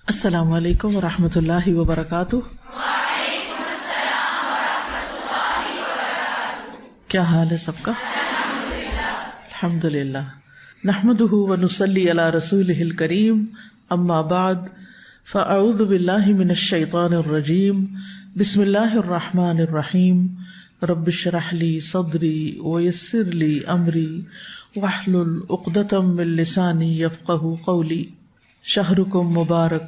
السلام علیکم ورحمۃ اللہ وبرکاتہ۔ وعلیکم السلام ورحمۃ اللہ وبرکاتہ۔ کیا حال ہے سب کا؟ الحمد للہ نحمدہ ونصلی علی رسولہ الکریم، اما بعد فاعوذ باللہ من الشیطان الرجیم، بسم اللہ الرحمن الرحیم، رب اشرح لی صدری ویسر لی امری واحلل عقدۃ من لسانی یفقہوا قولی۔ شہرکم مبارک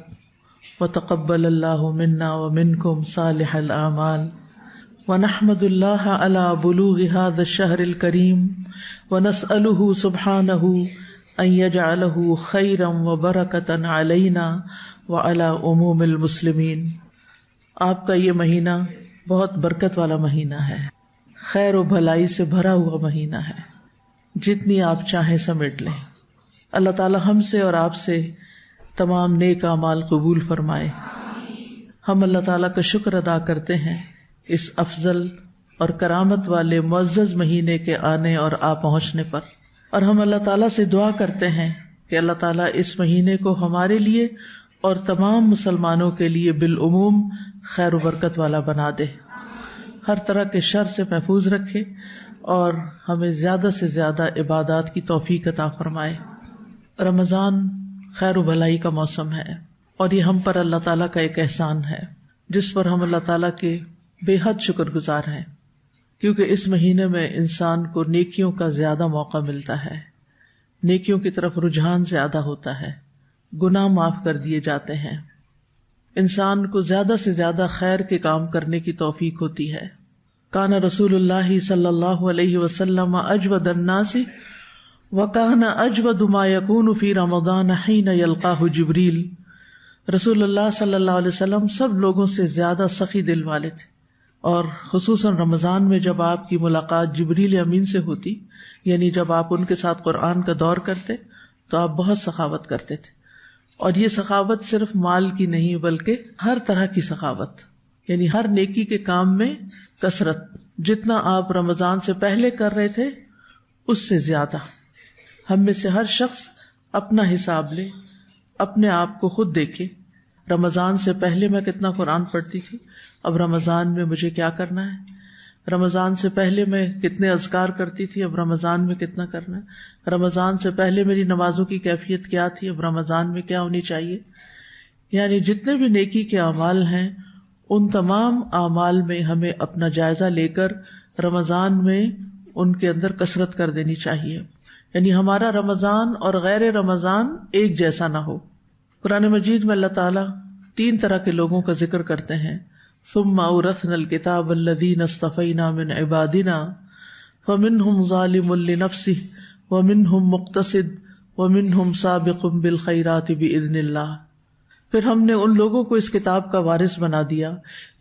وتقبل اللہ منا ومنکم صالح الاعمال، ونحمد اللہ علی بلوغ ھذا الشہر الکریم، ونسألہ سبحانہ ان یجعلہ خیرا وبرکۃ علینا وعلی عموم المسلمین۔ آپ کا یہ مہینہ بہت برکت والا مہینہ ہے، خیر و بھلائی سے بھرا ہوا مہینہ ہے، جتنی آپ چاہیں سمیٹ لیں۔ اللہ تعالی ہم سے اور آپ سے تمام نیک اعمال قبول فرمائے۔ ہم اللہ تعالیٰ کا شکر ادا کرتے ہیں اس افضل اور کرامت والے معزز مہینے کے آنے اور آ پہنچنے پر، اور ہم اللہ تعالیٰ سے دعا کرتے ہیں کہ اللہ تعالیٰ اس مہینے کو ہمارے لیے اور تمام مسلمانوں کے لیے بالعموم خیر و برکت والا بنا دے، ہر طرح کے شر سے محفوظ رکھے اور ہمیں زیادہ سے زیادہ عبادات کی توفیق عطا فرمائے۔ رمضان خیر و بھلائی کا موسم ہے، اور یہ ہم پر اللہ تعالیٰ کا ایک احسان ہے جس پر ہم اللہ تعالیٰ کے بے حد شکر گزار ہیں، کیونکہ اس مہینے میں انسان کو نیکیوں کا زیادہ موقع ملتا ہے، نیکیوں کی طرف رجحان زیادہ ہوتا ہے، گناہ معاف کر دیے جاتے ہیں، انسان کو زیادہ سے زیادہ خیر کے کام کرنے کی توفیق ہوتی ہے۔ کان رسول اللہ صلی اللہ علیہ وسلم اجود الناس وَكَانَ أَجْوَدُ مَا يَكُونُ فِي رَمَضَانَ حِينَ يَلْقَاهُ جِبْرِيلُ۔ رسول اللہ صلی اللہ علیہ وسلم سب لوگوں سے زیادہ سخی دل والے تھے، اور خصوصاً رمضان میں جب آپ کی ملاقات جبریل امین سے ہوتی، یعنی جب آپ ان کے ساتھ قرآن کا دور کرتے تو آپ بہت سخاوت کرتے تھے، اور یہ سخاوت صرف مال کی نہیں بلکہ ہر طرح کی سخاوت، یعنی ہر نیکی کے کام میں کثرت، جتنا آپ رمضان سے پہلے کر رہے تھے اس سے زیادہ۔ ہم میں سے ہر شخص اپنا حساب لے، اپنے آپ کو خود دیکھے، رمضان سے پہلے میں کتنا قرآن پڑھتی تھی، اب رمضان میں مجھے کیا کرنا ہے، رمضان سے پہلے میں کتنے اذکار کرتی تھی، اب رمضان میں کتنا کرنا ہے، رمضان سے پہلے میری نمازوں کی کیفیت کیا تھی، اب رمضان میں کیا ہونی چاہیے۔ یعنی جتنے بھی نیکی کے اعمال ہیں ان تمام اعمال میں ہمیں اپنا جائزہ لے کر رمضان میں ان کے اندر کثرت کر دینی چاہیے، یعنی ہمارا رمضان اور غیر رمضان ایک جیسا نہ ہو۔ قرآن مجید میں اللہ تعالیٰ 3 طرح کے لوگوں کا ذکر کرتے ہیں، ثم اورثنا الکتاب الذین اصطفینا من عبادنا فمنہم ظالم لنفسہ ومنہم مقتصد ومنہم سابق بالخیرات باذن اللہ۔ پھر ہم نے ان لوگوں کو اس کتاب کا وارث بنا دیا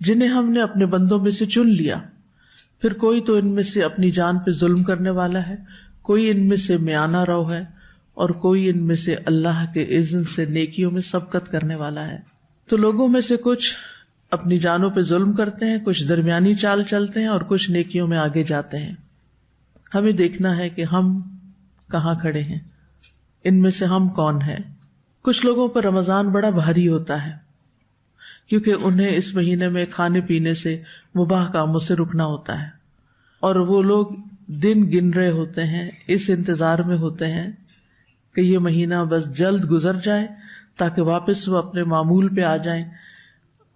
جنہیں ہم نے اپنے بندوں میں سے چن لیا، پھر کوئی تو ان میں سے اپنی جان پہ ظلم کرنے والا ہے، کوئی ان میں سے میانہ رو ہے، اور کوئی ان میں سے اللہ کے اذن سے نیکیوں میں سبقت کرنے والا ہے۔ تو لوگوں میں سے کچھ اپنی جانوں پہ ظلم کرتے ہیں، کچھ درمیانی چال چلتے ہیں، اور کچھ نیکیوں میں آگے جاتے ہیں۔ ہمیں دیکھنا ہے کہ ہم کہاں کھڑے ہیں، ان میں سے ہم کون ہیں۔ کچھ لوگوں پر رمضان بڑا بھاری ہوتا ہے کیونکہ انہیں اس مہینے میں کھانے پینے سے، مباح کاموں سے رکنا ہوتا ہے، اور وہ لوگ دن گن رہے ہوتے ہیں، اس انتظار میں ہوتے ہیں کہ یہ مہینہ بس جلد گزر جائے تاکہ واپس وہ اپنے معمول پہ آ جائیں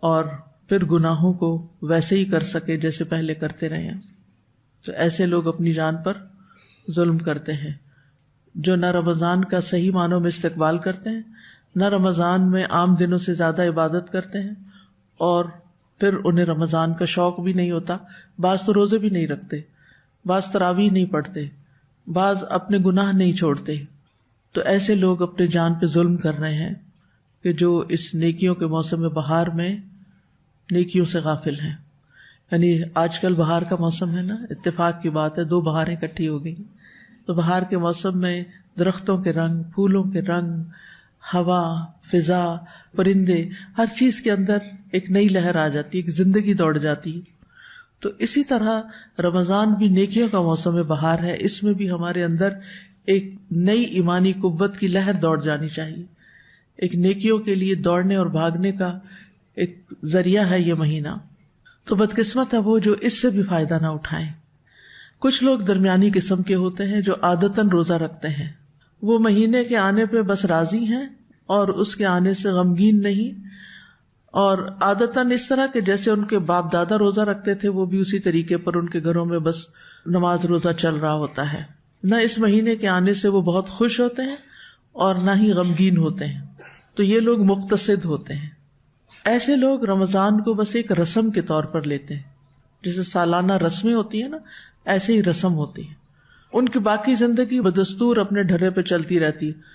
اور پھر گناہوں کو ویسے ہی کر سکے جیسے پہلے کرتے رہے ہیں۔ تو ایسے لوگ اپنی جان پر ظلم کرتے ہیں، جو نہ رمضان کا صحیح معنوں میں استقبال کرتے ہیں، نہ رمضان میں عام دنوں سے زیادہ عبادت کرتے ہیں، اور پھر انہیں رمضان کا شوق بھی نہیں ہوتا۔ بعض تو روزے بھی نہیں رکھتے، بعض تراویح نہیں پڑھتے، بعض اپنے گناہ نہیں چھوڑتے۔ تو ایسے لوگ اپنے جان پہ ظلم کر رہے ہیں کہ جو اس نیکیوں کے موسم بہار میں نیکیوں سے غافل ہیں۔ یعنی آج کل بہار کا موسم ہے نا، اتفاق کی بات ہے 2 بہاریں اکٹھی ہو گئی، تو بہار کے موسم میں درختوں کے رنگ، پھولوں کے رنگ، ہوا، فضا، پرندے، ہر چیز کے اندر ایک نئی لہر آ جاتی ہے، ایک زندگی دوڑ جاتی ہے۔ تو اسی طرح رمضان بھی نیکیوں کا موسم بہار ہے، اس میں بھی ہمارے اندر ایک نئی ایمانی قوت کی لہر دوڑ جانی چاہیے ایک نیکیوں کے لیے دوڑنے اور بھاگنے کا ایک ذریعہ ہے یہ مہینہ. تو بدقسمت ہے وہ جو اس سے بھی فائدہ نہ اٹھائیں. کچھ لوگ درمیانی قسم کے ہوتے ہیں جو عادتاً روزہ رکھتے ہیں. وہ مہینے کے آنے پہ بس راضی ہیں اور اس کے آنے سے غمگین نہیں، اور عادتاً اس طرح کہ جیسے ان کے باپ دادا روزہ رکھتے تھے وہ بھی اسی طریقے پر ان کے گھروں میں بس نماز روزہ چل رہا ہوتا ہے. نہ اس مہینے کے آنے سے وہ بہت خوش ہوتے ہیں اور نہ ہی غمگین ہوتے ہیں. تو یہ لوگ مقتصد ہوتے ہیں. ایسے لوگ رمضان کو بس ایک رسم کے طور پر لیتے ہیں، جیسے سالانہ رسمیں ہوتی ہیں نا، ایسے ہی رسم ہوتی ہے. ان کی باقی زندگی بدستور اپنے ڈھرے پہ چلتی رہتی ہے.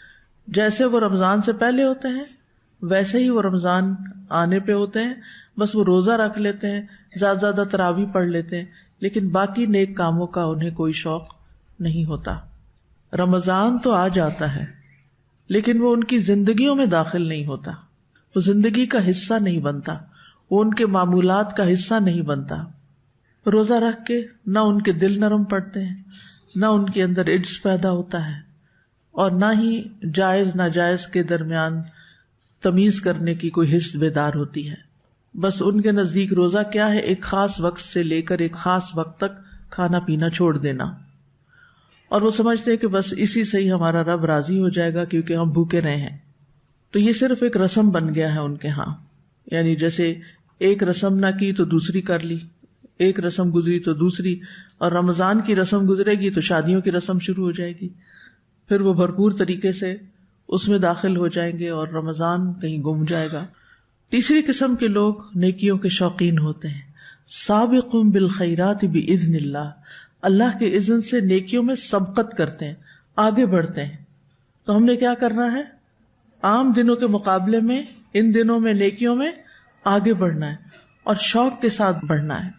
جیسے وہ رمضان سے پہلے ہوتے ہیں ویسے ہی وہ رمضان آنے پہ ہوتے ہیں. بس وہ روزہ رکھ لیتے ہیں، زیادہ تراویح پڑھ لیتے ہیں، لیکن باقی نیک کاموں کا انہیں کوئی شوق نہیں ہوتا. رمضان تو آ جاتا ہے لیکن وہ ان کی زندگیوں میں داخل نہیں ہوتا، وہ زندگی کا حصہ نہیں بنتا، وہ ان کے معمولات کا حصہ نہیں بنتا. روزہ رکھ کے نہ ان کے دل نرم پڑتے ہیں، نہ ان کے اندر عجز پیدا ہوتا ہے، اور نہ ہی جائز ناجائز کے درمیان تمیز کرنے کی کوئی حس بیدار ہوتی ہے. بس ان کے نزدیک روزہ کیا ہے؟ ایک خاص وقت سے لے کر ایک خاص وقت تک کھانا پینا چھوڑ دینا، اور وہ سمجھتے ہیں کہ بس اسی سے ہی ہمارا رب راضی ہو جائے گا کیونکہ ہم بھوکے رہے ہیں. تو یہ صرف ایک رسم بن گیا ہے ان کے ہاں. یعنی جیسے ایک رسم نہ کی تو دوسری کر لی، ایک رسم گزری تو دوسری، اور رمضان کی رسم گزرے گی تو شادیوں کی رسم شروع ہو جائے گی. پھر وہ بھرپور طریقے سے اس میں داخل ہو جائیں گے اور رمضان کہیں گم جائے گا. تیسری قسم کے لوگ نیکیوں کے شوقین ہوتے ہیں. سابقون بالخیرات باذن اللہ، اللہ کے اذن سے نیکیوں میں سبقت کرتے ہیں، آگے بڑھتے ہیں. تو ہم نے کیا کرنا ہے؟ عام دنوں کے مقابلے میں ان دنوں میں نیکیوں میں آگے بڑھنا ہے اور شوق کے ساتھ بڑھنا ہے.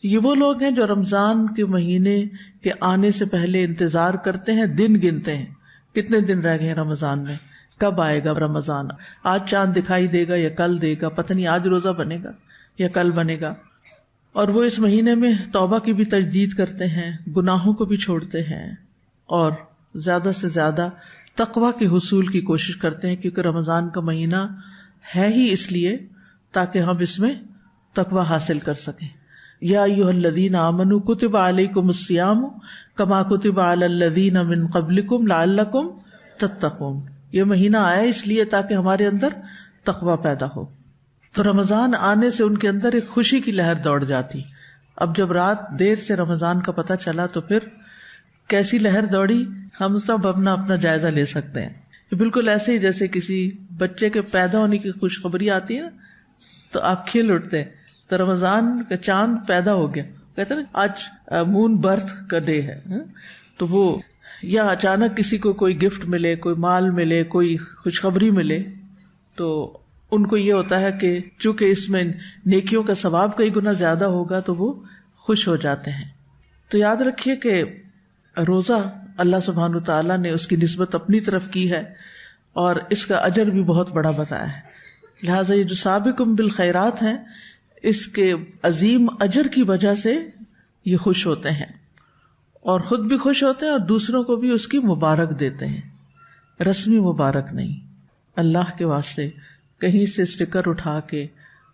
یہ وہ لوگ ہیں جو رمضان کے مہینے کے آنے سے پہلے انتظار کرتے ہیں، دن گنتے ہیں کتنے دن رہ گئے رمضان میں، کب آئے گا رمضان، آج چاند دکھائی دے گا یا کل دے گا، پتہ نہیں آج روزہ بنے گا یا کل بنے گا. اور وہ اس مہینے میں توبہ کی بھی تجدید کرتے ہیں، گناہوں کو بھی چھوڑتے ہیں، اور زیادہ سے زیادہ تقویٰ کے حصول کی کوشش کرتے ہیں، کیونکہ رمضان کا مہینہ ہے ہی اس لیے تاکہ ہم اس میں تقویٰ حاصل کر سکیں. یا ایھا الذین آمنوا کتب علیکم الصیام کما کتب علی الذین من قبلکم لعلکم تتقون. یہ مہینہ آیا اس لیے تاکہ ہمارے اندر تقویٰ پیدا ہو. تو رمضان آنے سے ان کے اندر ایک خوشی کی لہر دوڑ جاتی. اب جب رات دیر سے رمضان کا پتہ چلا تو پھر کیسی لہر دوڑی ہم سب اپنا جائزہ لے سکتے ہیں. بالکل ایسے ہی جیسے کسی بچے کے پیدا ہونے کی خوشخبری آتی ہے نا تو آپ کھل اٹھتے ہیں. تو رمضان کا چاند پیدا ہو گیا، کہتے ہیں نا آج مون برتھ کا ڈے ہے. تو وہ یا اچانک کسی کو کوئی گفٹ ملے، کوئی مال ملے، کوئی خوشخبری ملے، تو ان کو یہ ہوتا ہے کہ چونکہ اس میں نیکیوں کا ثواب کئی گنا زیادہ ہوگا تو وہ خوش ہو جاتے ہیں. تو یاد رکھیے کہ روزہ اللہ سبحانہ وتعالیٰ نے اس کی نسبت اپنی طرف کی ہے اور اس کا اجر بھی بہت بڑا بتایا ہے. لہٰذا یہ جو سابقون بالخیرات ہیں اس کے عظیم اجر کی وجہ سے یہ خوش ہوتے ہیں اور خود بھی خوش ہوتے ہیں اور دوسروں کو بھی اس کی مبارک دیتے ہیں. رسمی مبارک نہیں، اللہ کے واسطے کہیں سے اسٹیکر اٹھا کے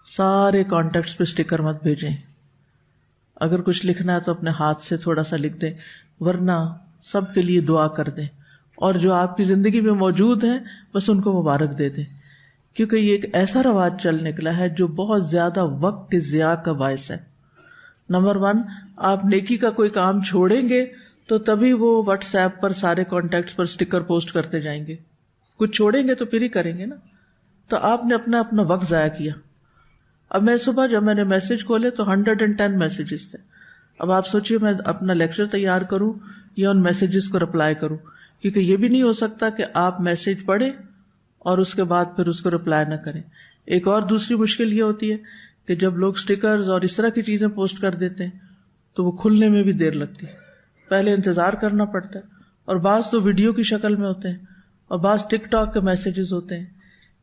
سارے کانٹیکٹس پہ اسٹیکر مت بھیجیں. اگر کچھ لکھنا ہے تو اپنے ہاتھ سے تھوڑا سا لکھ دیں، ورنہ سب کے لیے دعا کر دیں اور جو آپ کی زندگی میں موجود ہیں بس ان کو مبارک دے دیں. کیونکہ یہ ایک ایسا رواج چل نکلا ہے جو بہت زیادہ وقت کے ضیاع کا باعث ہے. نمبر 1، آپ نیکی کا کوئی کام چھوڑیں گے تو تبھی وہ واٹس ایپ پر سارے کانٹیکٹس پر اسٹیکر پوسٹ کرتے جائیں گے. کچھ چھوڑیں گے تو پھر ہی کریں گے نا. تو آپ نے اپنا وقت ضائع کیا. اب میں صبح جب میں نے میسج کھولے تو 110 میسیجز تھے. اب آپ سوچیے میں اپنا لیکچر تیار کروں یا ان میسیجز کو رپلائی کروں، کیونکہ یہ بھی نہیں ہو سکتا کہ آپ میسج پڑھیں اور اس کے بعد پھر اس کو رپلائی نہ کریں. ایک اور دوسری مشکل یہ ہوتی ہے کہ جب لوگ سٹیکرز اور اس طرح کی چیزیں پوسٹ کر دیتے ہیں تو وہ کھلنے میں بھی دیر لگتی ہے، پہلے انتظار کرنا پڑتا ہے، اور بعض تو ویڈیو کی شکل میں ہوتے ہیں اور بعض ٹک ٹاک کے میسیجز ہوتے ہیں.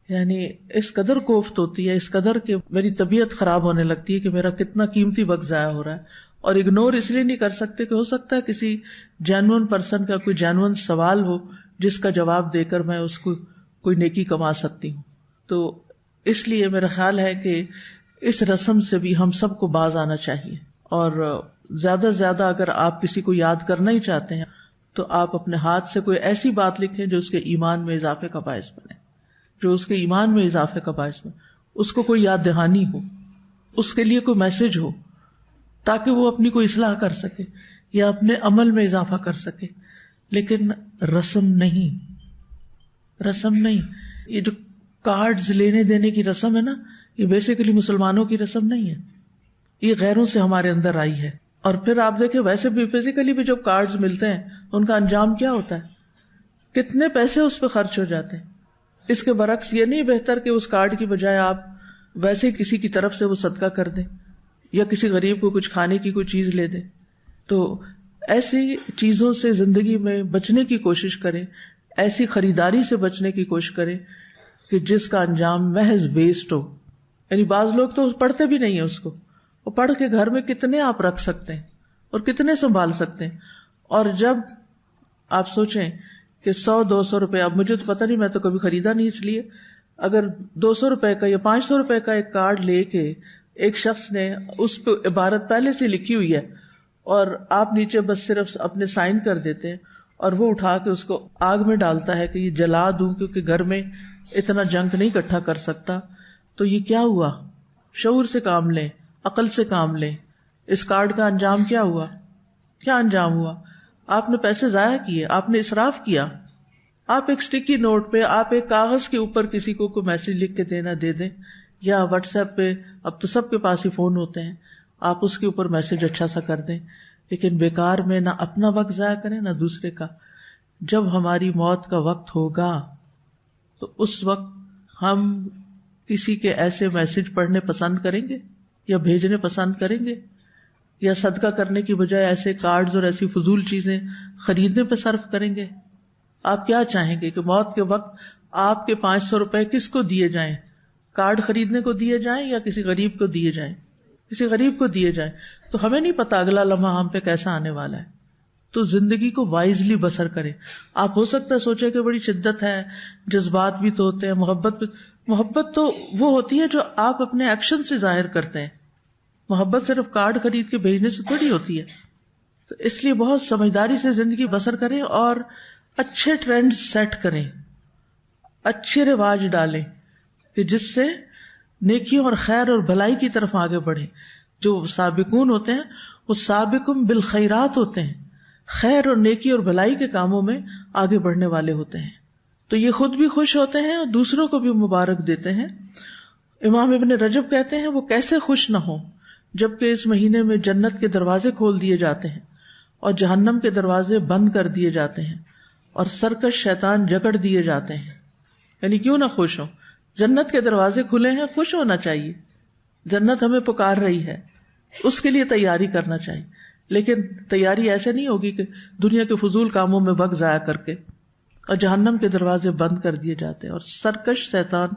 یعنی اس قدر کوفت ہوتی ہے، اس قدر کہ میری طبیعت خراب ہونے لگتی ہے کہ میرا کتنا قیمتی وقت ضائع ہو رہا ہے. اور اگنور اس لیے نہیں کر سکتے کہ ہو سکتا ہے کسی جینوئن پرسن کا کوئی جینوئن سوال ہو جس کا جواب دے کر میں اس کو کوئی نیکی کما سکتی ہوں. تو اس لیے میرا خیال ہے کہ اس رسم سے بھی ہم سب کو باز آنا چاہیے. اور زیادہ سے زیادہ اگر آپ کسی کو یاد کرنا ہی چاہتے ہیں تو آپ اپنے ہاتھ سے کوئی ایسی بات لکھیں جو اس کے ایمان میں اضافے کا باعث بنے، جو اس کے ایمان میں اضافے کا باعث بنے. اس کو کوئی یاد دہانی ہو، اس کے لیے کوئی میسج ہو، تاکہ وہ اپنی کوئی اصلاح کر سکے یا اپنے عمل میں اضافہ کر سکے. لیکن رسم نہیں، رسم نہیں. یہ جو کارڈز لینے دینے کی رسم ہے نا، یہ بیسیکلی مسلمانوں کی رسم نہیں ہے، یہ غیروں سے ہمارے اندر آئی ہے. اور پھر آپ دیکھیں ویسے بھی فزیکلی بھی جو کارڈز ملتے ہیں ان کا انجام کیا ہوتا ہے، کتنے پیسے اس پہ خرچ ہو جاتے ہیں. اس کے برعکس یہ نہیں بہتر کہ اس کارڈ کی بجائے آپ ویسے ہی کسی کی طرف سے وہ صدقہ کر دیں یا کسی غریب کو کچھ کھانے کی کوئی چیز لے دیں. تو ایسی چیزوں سے زندگی میں بچنے کی کوشش کریں، ایسی خریداری سے بچنے کی کوشش کریں کہ جس کا انجام محض ویسٹ ہو. یعنی بعض لوگ تو پڑھتے بھی نہیں ہیں اس کو، وہ پڑھ کے گھر میں کتنے آپ رکھ سکتے ہیں اور کتنے سنبھال سکتے ہیں. اور جب آپ سوچیں کہ 100-200 روپے، اب مجھے تو پتہ نہیں، میں تو کبھی خریدا نہیں، اس لیے اگر 200 روپے کا یا 500 روپے کا ایک کارڈ لے کے ایک شخص نے اس پہ عبارت پہلے سے لکھی ہوئی ہے اور آپ نیچے بس صرف اپنے سائن کر دیتے ہیں اور وہ اٹھا کے اس کو آگ میں ڈالتا ہے کہ یہ جلا دوں کیونکہ گھر میں اتنا جنک نہیں اکٹھا کر سکتا، تو یہ کیا ہوا؟ شعور سے کام لیں، عقل سے کام لیں. اس کارڈ کا انجام کیا ہوا؟ کیا انجام ہوا؟ آپ نے پیسے ضائع کیے، آپ نے اسراف کیا. آپ ایک اسٹکی نوٹ پہ، آپ ایک کاغذ کے اوپر کسی کو کوئی میسج لکھ کے دینا دے دیں، یا واٹس ایپ پہ، اب تو سب کے پاس ہی فون ہوتے ہیں، آپ اس کے اوپر میسج اچھا سا کر دیں. لیکن بیکار میں نہ اپنا وقت ضائع کریں نہ دوسرے کا. جب ہماری موت کا وقت ہوگا تو اس وقت ہم کسی کے ایسے میسج پڑھنے پسند کریں گے یا بھیجنے پسند کریں گے، یا صدقہ کرنے کی بجائے ایسے کارڈز اور ایسی فضول چیزیں خریدنے پہ صرف کریں گے؟ آپ کیا چاہیں گے کہ موت کے وقت آپ کے 500 روپے کس کو دیے جائیں؟ کارڈ خریدنے کو دیے جائیں یا کسی غریب کو دیے جائیں؟ کسی غریب کو دیے جائیں. تو ہمیں نہیں پتا اگلا لمحہ ہم پہ کیسا آنے والا ہے. تو زندگی کو وائزلی بسر کریں. آپ ہو سکتا ہے سوچے کہ بڑی شدت ہے، جذبات بھی تو ہوتے ہیں، محبت تو وہ ہوتی ہے جو آپ اپنے ایکشن سے ظاہر کرتے ہیں. محبت صرف کارڈ خرید کے بھیجنے سے تھوڑی ہوتی ہے. تو اس لیے بہت سمجھداری سے زندگی بسر کریں اور اچھے ٹرینڈ سیٹ کریں، اچھے رواج ڈالیں کہ جس سے نیکیوں اور خیر اور بھلائی کی طرف آگے بڑھیں. جو سابقون ہوتے ہیں وہ سابقون بالخیرات ہوتے ہیں، خیر اور نیکی اور بھلائی کے کاموں میں آگے بڑھنے والے ہوتے ہیں. تو یہ خود بھی خوش ہوتے ہیں اور دوسروں کو بھی مبارک دیتے ہیں. امام ابن رجب کہتے ہیں وہ کیسے خوش نہ ہوں جبکہ اس مہینے میں جنت کے دروازے کھول دیے جاتے ہیں اور جہنم کے دروازے بند کر دیے جاتے ہیں اور سرکش شیطان جکڑ دیے جاتے ہیں. یعنی کیوں نہ خوش ہوں؟ جنت کے دروازے کھلے ہیں، خوش ہونا چاہیے. جنت ہمیں پکار رہی ہے، اس کے لیے تیاری کرنا چاہیے. لیکن تیاری ایسے نہیں ہوگی کہ دنیا کے فضول کاموں میں وقت ضائع کر کے. اور جہنم کے دروازے بند کر دیے جاتے ہیں اور سرکش شیطان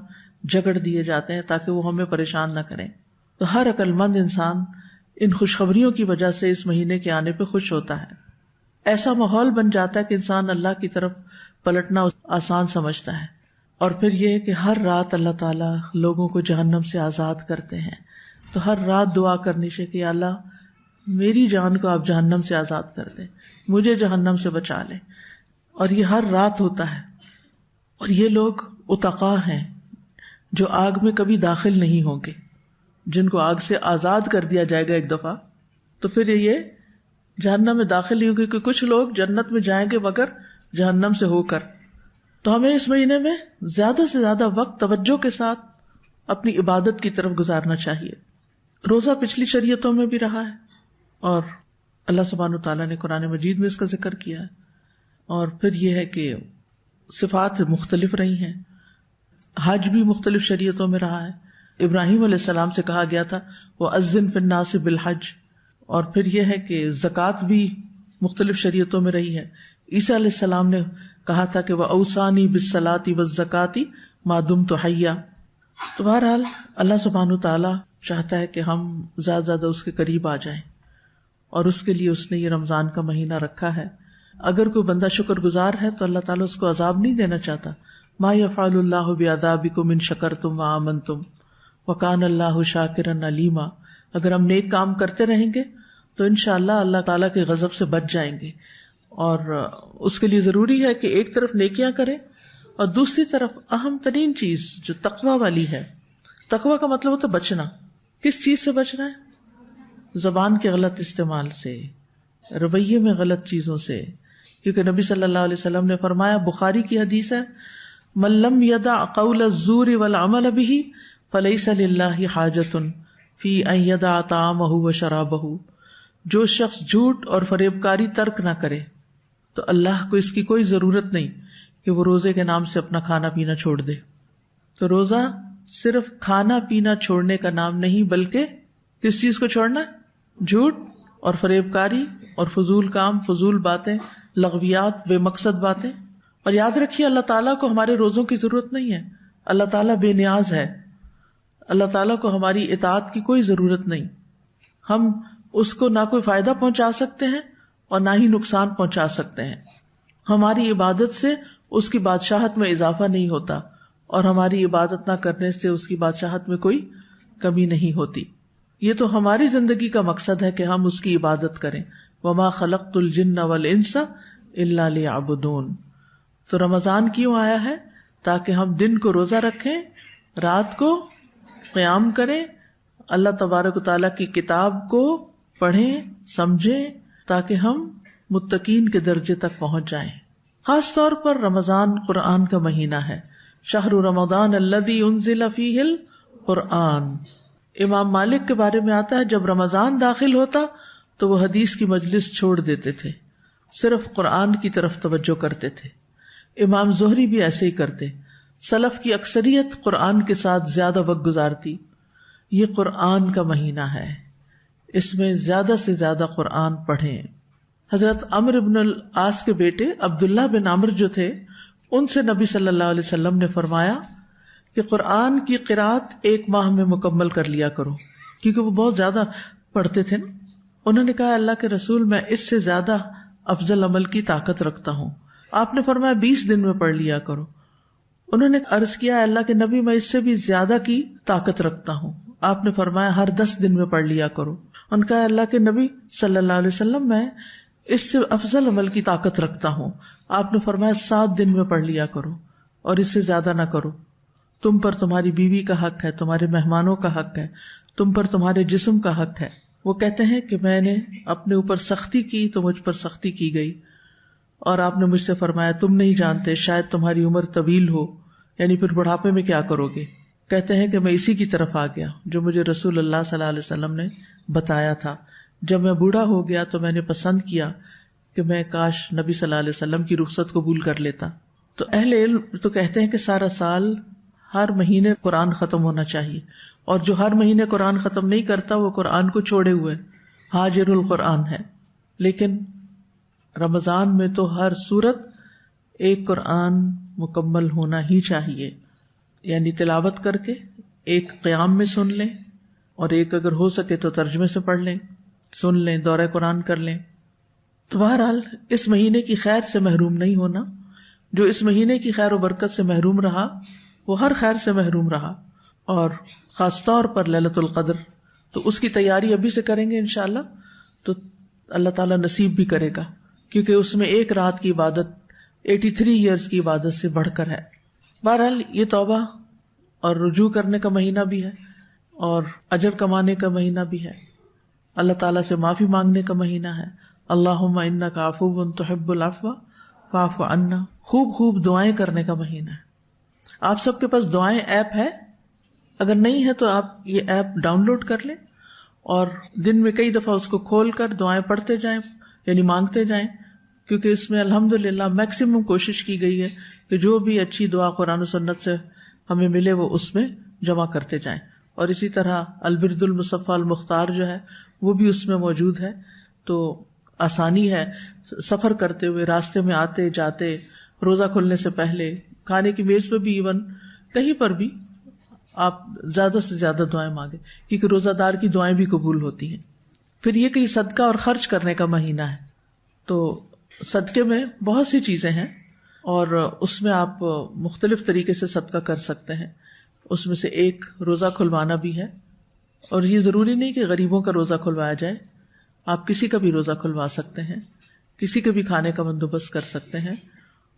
جکڑ دیے جاتے ہیں تاکہ وہ ہمیں پریشان نہ کریں. تو ہر عقل مند انسان ان خوشخبریوں کی وجہ سے اس مہینے کے آنے پہ خوش ہوتا ہے. ایسا ماحول بن جاتا ہے کہ انسان اللہ کی طرف پلٹنا آسان سمجھتا ہے. اور پھر یہ ہے کہ ہر رات اللہ تعالیٰ لوگوں کو جہنم سے آزاد کرتے ہیں. تو ہر رات دعا کرنی چاہیے کہ اللہ میری جان کو آپ جہنم سے آزاد کر دیں، مجھے جہنم سے بچا لیں. اور یہ ہر رات ہوتا ہے. اور یہ لوگ اتقا ہیں جو آگ میں کبھی داخل نہیں ہوں گے، جن کو آگ سے آزاد کر دیا جائے گا ایک دفعہ، تو پھر یہ جہنم میں داخل نہیں ہوں گے. کیونکہ کچھ لوگ جنت میں جائیں گے مگر جہنم سے ہو کر. تو ہمیں اس مہینے میں زیادہ سے زیادہ وقت توجہ کے ساتھ اپنی عبادت کی طرف گزارنا چاہیے. روزہ پچھلی شریعتوں میں بھی رہا ہے اور اللہ سبحانہ وتعالیٰ نے قرآن مجید میں اس کا ذکر کیا ہے. اور پھر یہ ہے کہ صفات مختلف رہی ہیں. حج بھی مختلف شریعتوں میں رہا ہے. ابراہیم علیہ السلام سے کہا گیا تھا وَأَذِّن فِي النَّاسِ بِالْحَجِّ. اور پھر یہ ہے کہ زکوٰۃ بھی مختلف شریعتوں میں رہی ہے. عیسیٰ علیہ السلام نے کہا تھا کہ وَأَوْصَانِي بِالصَّلَاةِ وَالزَّكَاةِ مَا دُمْتُ حَيًّا. تو بہرحال اللہ سبحانہ وتعالیٰ چاہتا ہے کہ ہم زیادہ زیادہ اس کے قریب آ جائیں، اور اس کے لیے اس نے یہ رمضان کا مہینہ رکھا ہے. اگر کوئی بندہ شکر گزار ہے تو اللہ تعالیٰ اس کو عذاب نہیں دینا چاہتا، ما یفعل اللہ بعذابکم ان شکرتم وآمنتم وکان اللہ شاکرا علیما. اگر ہم نیک کام کرتے رہیں گے تو انشاءاللہ اللہ تعالیٰ کے غضب سے بچ جائیں گے. اور اس کے لیے ضروری ہے کہ ایک طرف نیکیاں کریں اور دوسری طرف اہم ترین چیز جو تقوی والی ہے. تقوی کا مطلب ہوتا ہے بچنا. کس چیز سے بچنا ہے؟ زبان کے غلط استعمال سے، رویے میں غلط چیزوں سے. کیونکہ نبی صلی اللہ علیہ وسلم نے فرمایا، بخاری کی حدیث ہے، من لم یدع قول الزور والعمل به فلیس للہ حاجۃ فی ان یدع طعامہ وشرابہ. جو شخص جھوٹ اور فریب کاری ترک نہ کرے تو اللہ کو اس کی کوئی ضرورت نہیں کہ وہ روزے کے نام سے اپنا کھانا پینا چھوڑ دے. تو روزہ صرف کھانا پینا چھوڑنے کا نام نہیں، بلکہ کس چیز کو چھوڑنا ہے؟ جھوٹ اور فریب کاری اور فضول کام، فضول باتیں، لغویات، بے مقصد باتیں. اور یاد رکھیے اللہ تعالیٰ کو ہمارے روزوں کی ضرورت نہیں ہے. اللہ تعالیٰ بے نیاز ہے. اللہ تعالیٰ کو ہماری اطاعت کی کوئی ضرورت نہیں. ہم اس کو نہ کوئی فائدہ پہنچا سکتے ہیں اور نہ ہی نقصان پہنچا سکتے ہیں. ہماری عبادت سے اس کی بادشاہت میں اضافہ نہیں ہوتا اور ہماری عبادت نہ کرنے سے اس کی بادشاہت میں کوئی کمی نہیں ہوتی. یہ تو ہماری زندگی کا مقصد ہے کہ ہم اس کی عبادت کریں. وما خلقت الجن والانس الا لیعبدون. تو رمضان کیوں آیا ہے؟ تاکہ ہم دن کو روزہ رکھیں، رات کو قیام کریں، اللہ تبارک و تعالیٰ کی کتاب کو پڑھیں، سمجھیں، تاکہ ہم متقین کے درجے تک پہنچ جائیں. خاص طور پر رمضان قرآن کا مہینہ ہے. شہر رمضان الذی انزل فیہ القرآن. امام مالک کے بارے میں آتا ہے جب رمضان داخل ہوتا تو وہ حدیث کی مجلس چھوڑ دیتے تھے، صرف قرآن کی طرف توجہ کرتے تھے. امام زہری بھی ایسے ہی کرتے. سلف کی اکثریت قرآن کے ساتھ زیادہ وقت گزارتی. یہ قرآن کا مہینہ ہے، اس میں زیادہ سے زیادہ قرآن پڑھیں. حضرت عمرو بن العاص کے بیٹے عبداللہ بن عمرو جو تھے، ان سے نبی صلی اللہ علیہ وسلم نے فرمایا کہ قرآن کی قرأت 1 ماہ میں مکمل کر لیا کرو، کیونکہ وہ بہت زیادہ پڑھتے تھے نا. انہوں نے کہا اللہ کے رسول میں اس سے زیادہ افضل عمل کی طاقت رکھتا ہوں. آپ نے فرمایا 20 دن میں پڑھ لیا کرو. انہوں نے عرض کیا اللہ کے نبی میں اس سے بھی زیادہ کی طاقت رکھتا ہوں. آپ نے فرمایا ہر 10 دن میں پڑھ لیا کرو. ان کا اللہ کے نبی صلی اللہ علیہ وسلم میں اس سے افضل عمل کی طاقت رکھتا ہوں. آپ نے فرمایا 7 دن میں پڑھ لیا کرو اور اس سے زیادہ نہ کرو. تم پر تمہاری بیوی کا حق ہے، تمہارے مہمانوں کا حق ہے، تم پر تمہارے جسم کا حق ہے. وہ کہتے ہیں کہ میں نے اپنے اوپر سختی کی تو مجھ پر سختی کی گئی، اور آپ نے مجھ سے فرمایا تم نہیں جانتے شاید تمہاری عمر طویل ہو، یعنی پھر بڑھاپے میں کیا کرو گے. کہتے ہیں کہ میں اسی کی طرف آ گیا جو مجھے رسول اللہ صلی اللہ علیہ وسلم نے بتایا تھا. جب میں بوڑھا ہو گیا تو میں نے پسند کیا کہ میں کاش نبی صلی اللہ علیہ وسلم کی رخصت قبول کر لیتا. تو اہل علم تو کہتے ہیں کہ سارا سال ہر مہینے قرآن ختم ہونا چاہیے، اور جو ہر مہینے قرآن ختم نہیں کرتا وہ قرآن کو چھوڑے ہوئے حاجر القرآن ہے. لیکن رمضان میں تو ہر صورت ایک قرآن مکمل ہونا ہی چاہیے، یعنی تلاوت کر کے ایک قیام میں سن لیں، اور ایک اگر ہو سکے تو ترجمے سے پڑھ لیں، سن لیں، دورہ قرآن کر لیں. تو بہرحال اس مہینے کی خیر سے محروم نہیں ہونا. جو اس مہینے کی خیر و برکت سے محروم رہا وہ ہر خیر سے محروم رہا، اور خاص طور پر لیلۃ القدر تو اس کی تیاری ابھی سے کریں گے انشاءاللہ تو اللہ تعالیٰ نصیب بھی کرے گا، کیونکہ اس میں ایک رات کی عبادت 83 ایئرز کی عبادت سے بڑھ کر ہے. بہرحال یہ توبہ اور رجوع کرنے کا مہینہ بھی ہے اور اجر کمانے کا مہینہ بھی ہے، اللہ تعالیٰ سے معافی مانگنے کا مہینہ ہے. اللہم انک عفو تحب العفو فاعف عنا. خوب خوب دعائیں کرنے کا مہینہ ہے. آپ سب کے پاس دعائیں ایپ ہے؟ اگر نہیں ہے تو آپ یہ ایپ ڈاؤن لوڈ کر لیں اور دن میں کئی دفعہ اس کو کھول کر دعائیں پڑھتے جائیں، یعنی مانگتے جائیں، کیونکہ اس میں الحمدللہ میکسیمم کوشش کی گئی ہے کہ جو بھی اچھی دعا قرآن و سنت سے ہمیں ملے وہ اس میں جمع کرتے جائیں. اور اسی طرح البرد المصفى المختار جو ہے وہ بھی اس میں موجود ہے. تو آسانی ہے سفر کرتے ہوئے، راستے میں آتے جاتے، روزہ کھلنے سے پہلے، کھانے کی میز پہ بھی، ایون کہیں پر بھی آپ زیادہ سے زیادہ دعائیں مانگیں، کیونکہ روزہ دار کی دعائیں بھی قبول ہوتی ہیں. پھر یہ کہ صدقہ اور خرچ کرنے کا مہینہ ہے، تو صدقے میں بہت سی چیزیں ہیں اور اس میں آپ مختلف طریقے سے صدقہ کر سکتے ہیں. اس میں سے ایک روزہ کھلوانا بھی ہے, اور یہ ضروری نہیں کہ غریبوں کا روزہ کھلوایا جائے, آپ کسی کا بھی روزہ کھلوا سکتے ہیں, کسی کے بھی کھانے کا بندوبست کر سکتے ہیں.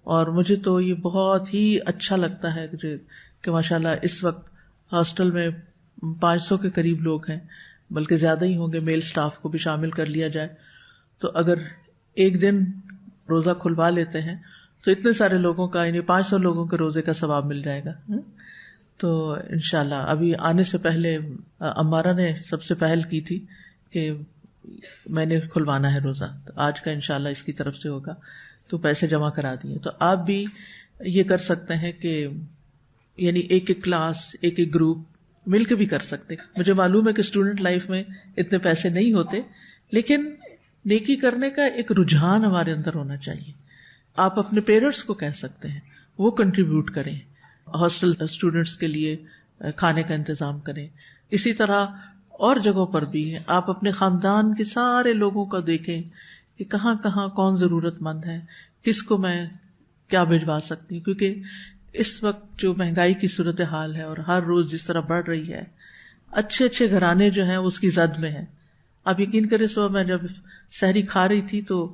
اور مجھے تو یہ بہت ہی اچھا لگتا ہے کہ ماشاءاللہ اس وقت ہاسٹل میں 500 کے قریب لوگ ہیں, بلکہ زیادہ ہی ہوں گے, میل سٹاف کو بھی شامل کر لیا جائے تو اگر ایک دن روزہ کھلوا لیتے ہیں تو اتنے سارے لوگوں کا, یعنی 500 لوگوں کے روزے کا ثواب مل جائے گا. تو انشاءاللہ ابھی آنے سے پہلے امارہ نے سب سے پہل کی تھی کہ میں نے کھلوانا ہے روزہ, تو آج کا انشاءاللہ اس کی طرف سے ہوگا, تو پیسے جمع کرا دیے. تو آپ بھی یہ کر سکتے ہیں کہ یعنی ایک ایک کلاس, ایک ایک گروپ مل کے بھی کر سکتے. مجھے معلوم ہے کہ اسٹوڈنٹ لائف میں اتنے پیسے نہیں ہوتے, لیکن نیکی کرنے کا ایک رجحان ہمارے اندر ہونا چاہیے. آپ اپنے پیرنٹس کو کہہ سکتے ہیں وہ کنٹریبیوٹ کریں, ہاسٹل اسٹوڈینٹس کے لیے کھانے کا انتظام کریں. اسی طرح اور جگہوں پر بھی آپ اپنے خاندان کے سارے لوگوں کا دیکھیں کہ کہاں کہاں کون ضرورت مند ہے, کس کو میں کیا بھجوا سکتی ہوں, کیونکہ اس وقت جو مہنگائی کی صورتحال ہے اور ہر روز جس طرح بڑھ رہی ہے, اچھے اچھے گھرانے جو ہیں اس کی زد میں ہیں. آپ یقین کریں, صبح میں جب سحری کھا رہی تھی تو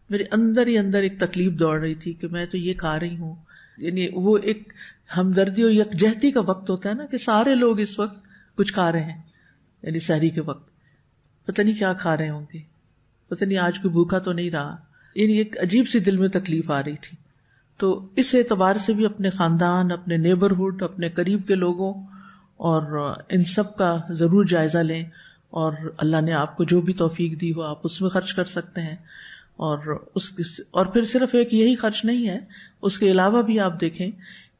میرے اندر ہی اندر ایک تکلیف دوڑ رہی تھی کہ میں تو یہ کھا رہی ہوں. یعنی وہ ایک ہمدردی اور یکجہتی کا وقت ہوتا ہے نا, کہ سارے لوگ اس وقت کچھ کھا رہے ہیں, یعنی سحری کے وقت پتہ نہیں کیا کھا رہے ہوں گے, پتہ نہیں آج کوئی بھوکا تو نہیں رہا. یعنی ایک عجیب سی دل میں تکلیف آ رہی تھی. تو اس اعتبار سے بھی اپنے خاندان, اپنے نیبرہڈ, اپنے قریب کے لوگوں اور ان سب کا ضرور جائزہ لیں, اور اللہ نے آپ کو جو بھی توفیق دی ہو آپ اس میں خرچ کر سکتے ہیں. اور پھر صرف ایک یہی خرچ نہیں ہے, اس کے علاوہ بھی آپ دیکھیں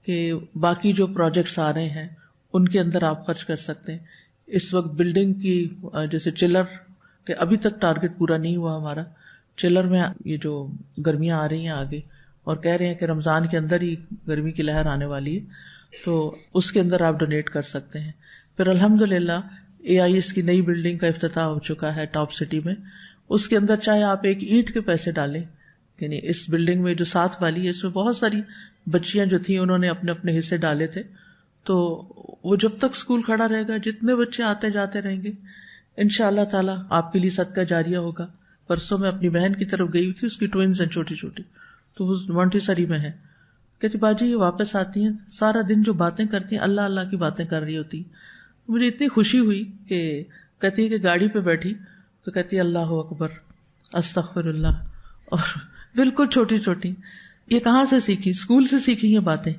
کہ باقی جو پروجیکٹس آ رہے ہیں ان کے اندر آپ خرچ کر سکتے ہیں. اس وقت بلڈنگ کی جیسے چلر کہ ابھی تک ٹارگٹ پورا نہیں ہوا ہمارا, چلر میں یہ جو گرمیاں آ رہی ہیں آگے, اور کہہ رہے ہیں کہ رمضان کے اندر ہی گرمی کی لہر آنے والی ہے, تو اس کے اندر آپ ڈونیٹ کر سکتے ہیں. پھر الحمدللہ AIS کی نئی بلڈنگ کا افتتاح ہو چکا ہے ٹاپ سٹی میں. اس کے اندر چاہے آپ ایک اینٹ کے پیسے ڈالیں, یعنی اس بلڈنگ میں جو ساتھ والی ہے اس میں بہت ساری بچیاں جو تھیں انہوں نے اپنے اپنے حصے ڈالے تھے, تو وہ جب تک اسکول کھڑا رہے گا, جتنے بچے آتے جاتے رہیں گے, انشاءاللہ تعالی آپ کے لیے صدقہ جاریہ ہوگا. پرسوں میں اپنی بہن کی طرف گئی تھی, اس کی ٹوئنز ہیں چھوٹی چھوٹی, تو وہ مونٹیسری میں ہے. کہتی باجی یہ واپس آتی ہیں سارا دن جو باتیں کرتی ہیں اللہ اللہ کی باتیں کر رہی ہوتی. مجھے اتنی خوشی ہوئی کہ کہتی ہے کہ گاڑی پہ بیٹھی تو کہتی ہے اللہ اکبر استغفر اللہ, اور بالکل چھوٹی چھوٹی. یہ کہاں سے سیکھی؟ اسکول سے سیکھی یہ باتیں.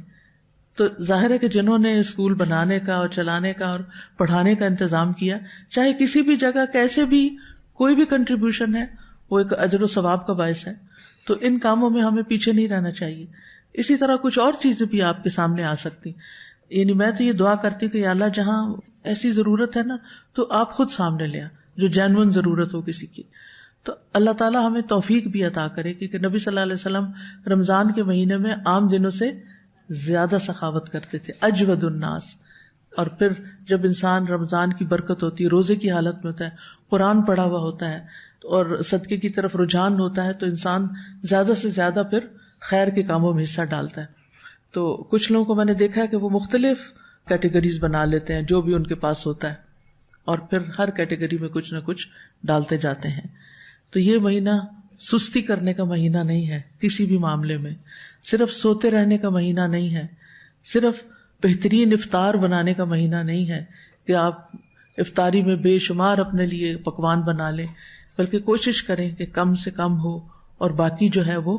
تو ظاہر ہے کہ جنہوں نے اسکول بنانے کا اور چلانے کا اور پڑھانے کا انتظام کیا, چاہے کسی بھی جگہ کیسے بھی کوئی بھی کنٹریبیوشن ہے وہ ایک اجر و ثواب کا باعث ہے. تو ان کاموں میں ہمیں پیچھے نہیں رہنا چاہیے. اسی طرح کچھ اور چیزیں بھی آپ کے سامنے آ سکتی. یعنی میں تو یہ دعا کرتی ہوں کہ یا اللہ جہاں ایسی ضرورت ہے نا تو آپ خود سامنے لیا, جو جینوئن ضرورت ہو کسی کی. تو اللہ تعالیٰ ہمیں توفیق بھی عطا کرے, کیونکہ نبی صلی اللہ علیہ وسلم رمضان کے مہینے میں عام دنوں سے زیادہ سخاوت کرتے تھے, اجود الناس. اور پھر جب انسان رمضان کی برکت ہوتی ہے, روزے کی حالت میں ہوتا ہے, قرآن پڑھا ہوا ہوتا ہے اور صدقے کی طرف رجحان ہوتا ہے, تو انسان زیادہ سے زیادہ پھر خیر کے کاموں میں حصہ ڈالتا ہے. تو کچھ لوگوں کو میں نے دیکھا ہے کہ وہ مختلف کیٹیگریز بنا لیتے ہیں جو بھی ان کے پاس ہوتا ہے, اور پھر ہر کیٹیگری میں کچھ نہ کچھ ڈالتے جاتے ہیں. تو یہ مہینہ سستی کرنے کا مہینہ نہیں ہے کسی بھی معاملے میں, صرف سوتے رہنے کا مہینہ نہیں ہے, صرف بہترین افطار بنانے کا مہینہ نہیں ہے کہ آپ افطاری میں بے شمار اپنے لیے پکوان بنا لیں, بلکہ کوشش کریں کہ کم سے کم ہو اور باقی جو ہے وہ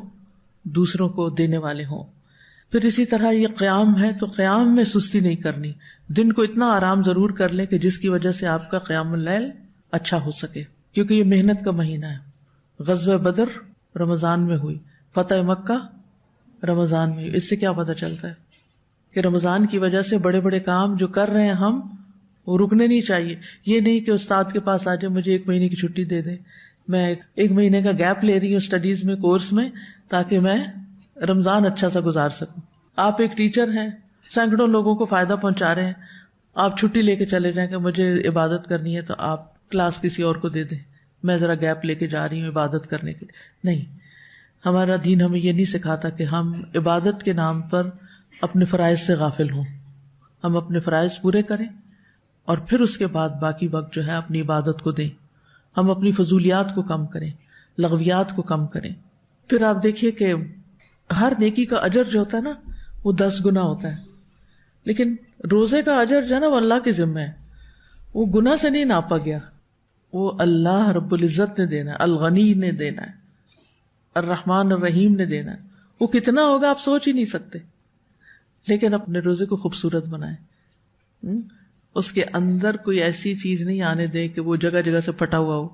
دوسروں کو دینے والے ہوں. پھر اسی طرح یہ قیام ہے تو قیام میں سستی نہیں کرنی. دن کو اتنا آرام ضرور کر لیں کہ جس کی وجہ سے آپ کا قیام اللیل اچھا ہو سکے, کیونکہ یہ محنت کا مہینہ ہے. غزوہ بدر رمضان میں ہوئی, فتح مکہ رمضان میں ہوئی. اس سے کیا پتہ چلتا ہے کہ رمضان کی وجہ سے بڑے بڑے کام جو کر رہے ہیں ہم وہ رکنے نہیں چاہیے. یہ نہیں کہ استاد کے پاس آ جائے مجھے 1 مہینے کی چھٹی دے دیں, میں 1 مہینے کا گیپ لے رہی ہوں اسٹڈیز میں, کورس میں, تاکہ میں رمضان اچھا سا گزار سکوں. آپ ایک ٹیچر ہیں, سینکڑوں لوگوں کو فائدہ پہنچا رہے ہیں, آپ چھٹی لے کے چلے جائیں کہ مجھے عبادت کرنی ہے تو آپ کلاس کسی اور کو دے دیں, میں ذرا گیپ لے کے جا رہی ہوں عبادت کرنے کے لیے. نہیں, ہمارا دین ہمیں یہ نہیں سکھاتا کہ ہم عبادت کے نام پر اپنے فرائض سے غافل ہوں. ہم اپنے فرائض پورے کریں اور پھر اس کے بعد باقی وقت جو ہے اپنی عبادت کو دیں. ہم اپنی فضولیات کو کم کریں، لغویات کو کم کریں. پھر آپ دیکھیے کہ ہر نیکی کا اجر جو ہوتا ہے نا وہ 10 گنا ہوتا ہے، لیکن روزے کا اجر جو ہے نا وہ اللہ کے ذمہ ہے. وہ گناہ سے نہیں ناپا گیا، وہ اللہ رب العزت نے دینا ہے، الغنی نے دینا ہے، الرحمن الرحیم نے دینا ہے. وہ کتنا ہوگا آپ سوچ ہی نہیں سکتے. لیکن اپنے روزے کو خوبصورت بنائیں، اس کے اندر کوئی ایسی چیز نہیں آنے دیں کہ وہ جگہ جگہ سے پھٹا ہوا ہو.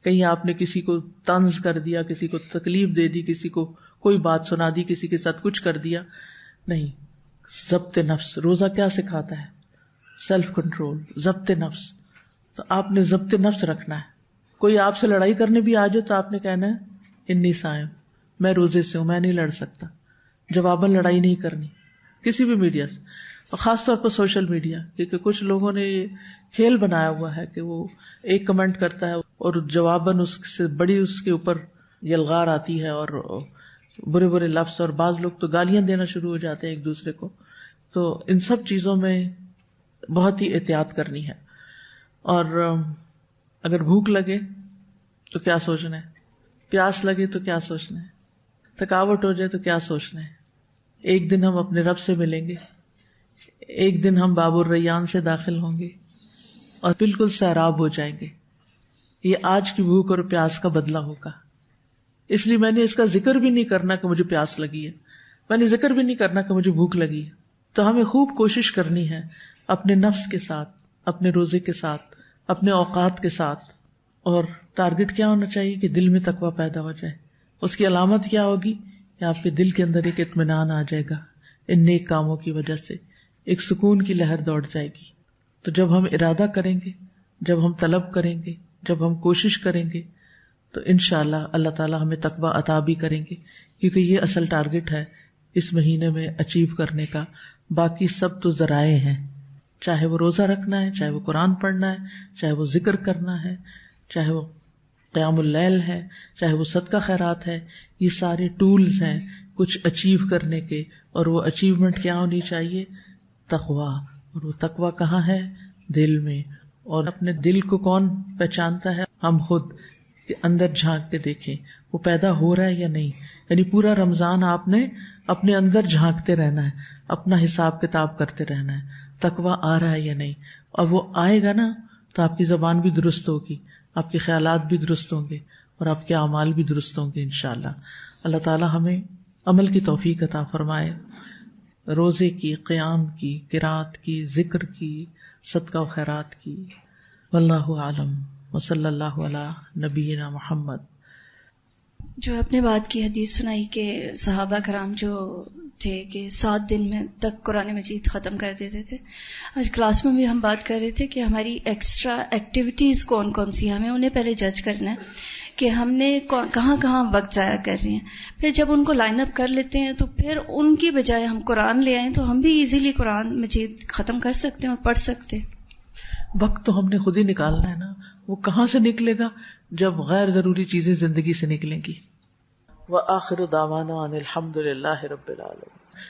کہیں آپ نے کسی کو طنز کر دیا، کسی کو تکلیف دے دی، کسی کو کوئی بات سنا دی، کسی کے ساتھ کچھ کر دیا. نہیں. ضبط نفس. روزہ کیا سکھاتا ہے؟ سیلف کنٹرول، ضبط نفس. تو آپ نے ضبط نفس رکھنا ہے. کوئی آپ سے لڑائی کرنے بھی آ جائے تو آپ نے کہنا ہے انی صائم، میں روزے سے ہوں، میں نہیں لڑ سکتا. جواباً لڑائی نہیں کرنی کسی بھی میڈیا سے، اور خاص طور پر سوشل میڈیا، کیونکہ کچھ لوگوں نے یہ کھیل بنایا ہوا ہے کہ وہ ایک کمنٹ کرتا ہے اور جواباً اس سے بڑی اس کے اوپر یلغار آتی ہے اور برے برے لفظ، اور بعض لوگ تو گالیاں دینا شروع ہو جاتے ہیں ایک دوسرے کو. تو ان سب چیزوں میں بہت ہی احتیاط کرنی ہے. اور اگر بھوک لگے تو کیا سوچنا ہے، پیاس لگے تو کیا سوچنا ہے، تھکاوٹ ہو جائے تو کیا سوچنا ہے. ایک دن ہم اپنے رب سے ملیں گے، ایک دن ہم باب الریان سے داخل ہوں گے اور بالکل سیراب ہو جائیں گے. یہ آج کی بھوک اور پیاس کا بدلہ ہوگا. اس لیے میں نے اس کا ذکر بھی نہیں کرنا کہ مجھے پیاس لگی ہے، میں نے ذکر بھی نہیں کرنا کہ مجھے بھوک لگی ہے. تو ہمیں خوب کوشش کرنی ہے اپنے نفس کے ساتھ، اپنے روزے کے ساتھ، اپنے اوقات کے ساتھ. اور ٹارگٹ کیا ہونا چاہیے کہ دل میں تقویٰ پیدا ہو جائے. اس کی علامت کیا ہوگی کہ آپ کے دل کے اندر ایک اطمینان آ جائے گا. ان نیک کاموں کی وجہ سے ایک سکون کی لہر دوڑ جائے گی. تو جب ہم ارادہ کریں گے، جب ہم طلب کریں گے، جب ہم کوشش کریں گے، تو انشاءاللہ اللہ تعالیٰ ہمیں تقویٰ عطا بھی کریں گے، کیونکہ یہ اصل ٹارگٹ ہے اس مہینے میں اچیو کرنے کا. باقی سب تو ذرائع ہیں، چاہے وہ روزہ رکھنا ہے، چاہے وہ قرآن پڑھنا ہے، چاہے وہ ذکر کرنا ہے، چاہے وہ قیام اللیل ہے، چاہے وہ صدقہ خیرات ہے. یہ سارے ٹولز ہیں کچھ اچیو کرنے کے. اور وہ اچیومنٹ کیا ہونی چاہیے؟ تقویٰ. اور وہ تقویٰ کہاں ہے؟ دل میں. اور اپنے دل کو کون پہچانتا ہے؟ ہم خود. کہ اندر جھانک کے دیکھیں وہ پیدا ہو رہا ہے یا نہیں. یعنی پورا رمضان آپ نے اپنے اندر جھانکتے رہنا ہے، اپنا حساب کتاب کرتے رہنا ہے، تقویٰ آ رہا ہے یا نہیں. اور وہ آئے گا نا تو آپ کی زبان بھی درست ہوگی، آپ کے خیالات بھی درست ہوں گے، اور آپ کے اعمال بھی درست ہوں گے انشاءاللہ. اللہ تعالی ہمیں عمل کی توفیق عطا فرمائے، روزے کی، قیام کی، قرات کی، ذکر کی، صدقہ و خیرات کی. واللہ اعلم وصلی اللہ علی نبینا محمد. جو آپ نے بات کی، حدیث سنائی کہ صحابہ کرام جو تھے کہ 7 دن میں تک قرآن مجید ختم کر دیتے تھے. آج کلاس میں بھی ہم بات کر رہے تھے کہ ہماری ایکسٹرا ایکٹیویٹیز کون کون سی ہیں، ہمیں انہیں پہلے جج کرنا ہے کہ ہم نے کہاں کہاں وقت ضائع کر رہے ہیں. پھر جب ان کو لائن اپ کر لیتے ہیں تو پھر ان کی بجائے ہم قرآن لے آئیں تو ہم بھی ایزیلی قرآن مجید ختم کر سکتے ہیں اور پڑھ سکتے ہیں. وقت تو ہم نے خود ہی نکالنا ہے نا. وہ کہاں سے نکلے گا؟ جب غیر ضروری چیزیں زندگی سے نکلیں گی. وآخر دعوانا ان الحمد للہ رب العالمین.